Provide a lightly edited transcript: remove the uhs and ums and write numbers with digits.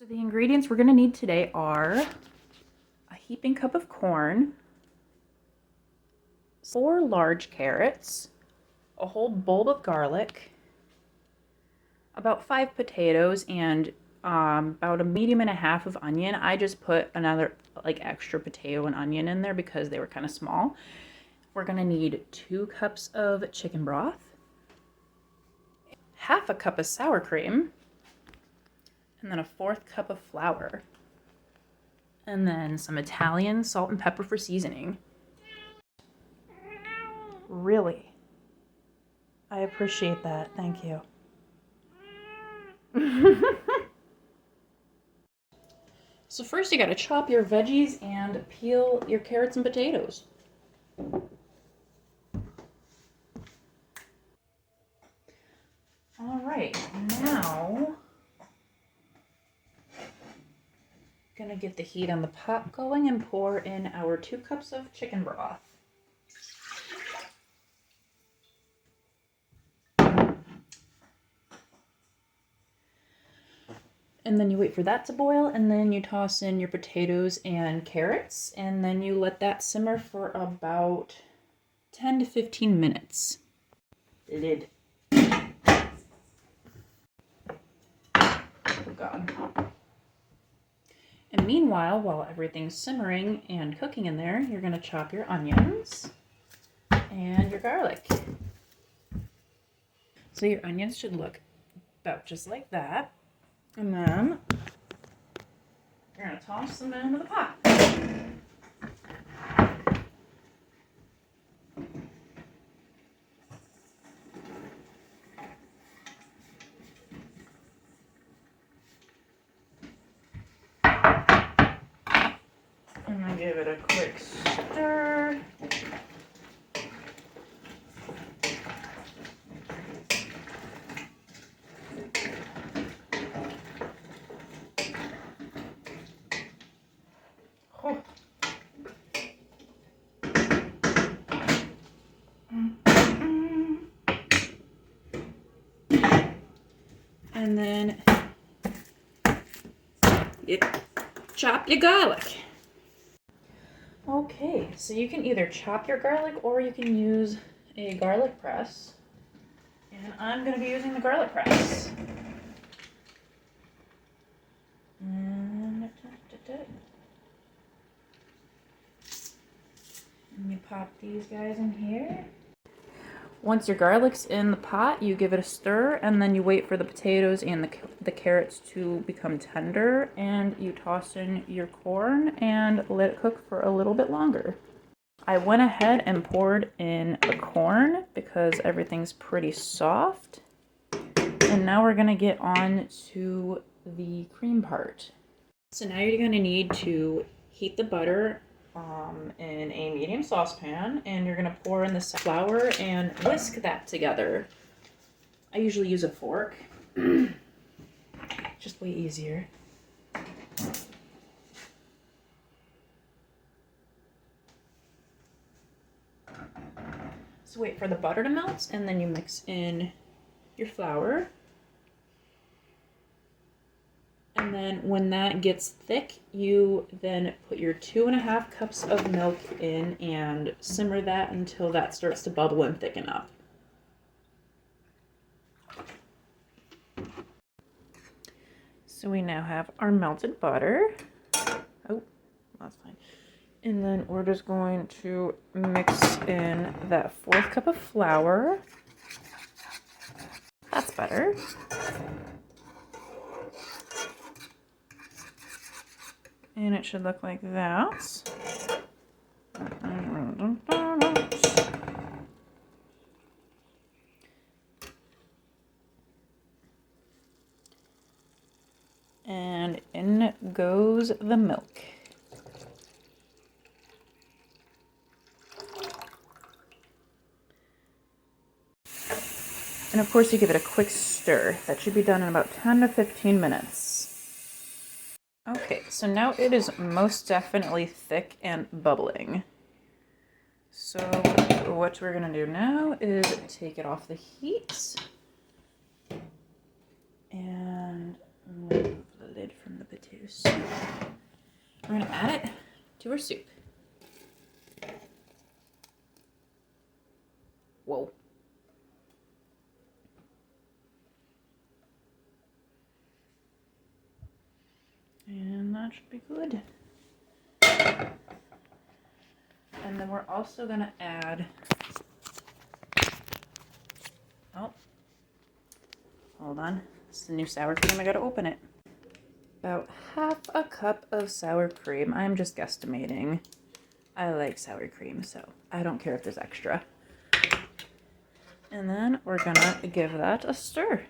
So the ingredients we're going to need today are a heaping cup of corn, 4 large carrots, a whole bulb of garlic, about 5 potatoes, and about a medium and a half of onion. I just put another extra potato and onion in there because they were kind of small. We're going to need 2 cups of chicken broth, half a cup of sour cream, and then a 1/4 cup of flour, and then some Italian salt and pepper for seasoning. Really? I appreciate that. Thank you. So first you gotta chop your veggies and peel your carrots and potatoes. All right, now gonna get the heat on the pot going and pour in our 2 cups of chicken broth. And then you wait for that to boil, and then you toss in your potatoes and carrots, and then you let that simmer for about 10 to 15 minutes. Lid. Oh God. And meanwhile, while everything's simmering and cooking in there, you're gonna chop your onions and your garlic. So your onions should look about just like that. And then you're gonna toss them into the pot. And then give it a quick stir. Oh. And then you chop your garlic. Okay, so you can either chop your garlic or you can use a garlic press. And I'm going to be using the garlic press. And you pop these guys in here. Once your garlic's in the pot, you give it a stir, and then you wait for the potatoes and the carrots to become tender, and you toss in your corn and let it cook for a little bit longer. I went ahead and poured in the corn because everything's pretty soft. And now we're gonna get on to the cream part. So now you're gonna need to heat the butter in a medium saucepan, and you're gonna pour in the flour and whisk that together. I usually use a fork, just way easier. So wait for the butter to melt, and then you mix in your flour. And then when that gets thick, you then put your 2.5 cups of milk in and simmer that until that starts to bubble and thicken up. So we now have our melted butter. Oh, that's fine. And then we're just going to mix in that 1/4 cup of flour. That's better. And it should look like that. And in goes the milk. And of course you give it a quick stir. That should be done in about 10 to 15 minutes. Okay, so now it is most definitely thick and bubbling. So what we're gonna do now is take it off the heat and remove the lid from the your soup. We're gonna add it to our soup. Whoa. And that should be good. And then we're also gonna add, oh, hold on. This is the new sour cream. I gotta open it. About half a cup of sour cream. I'm just guesstimating. I like sour cream, so I don't care if there's extra. And then we're gonna give that a stir.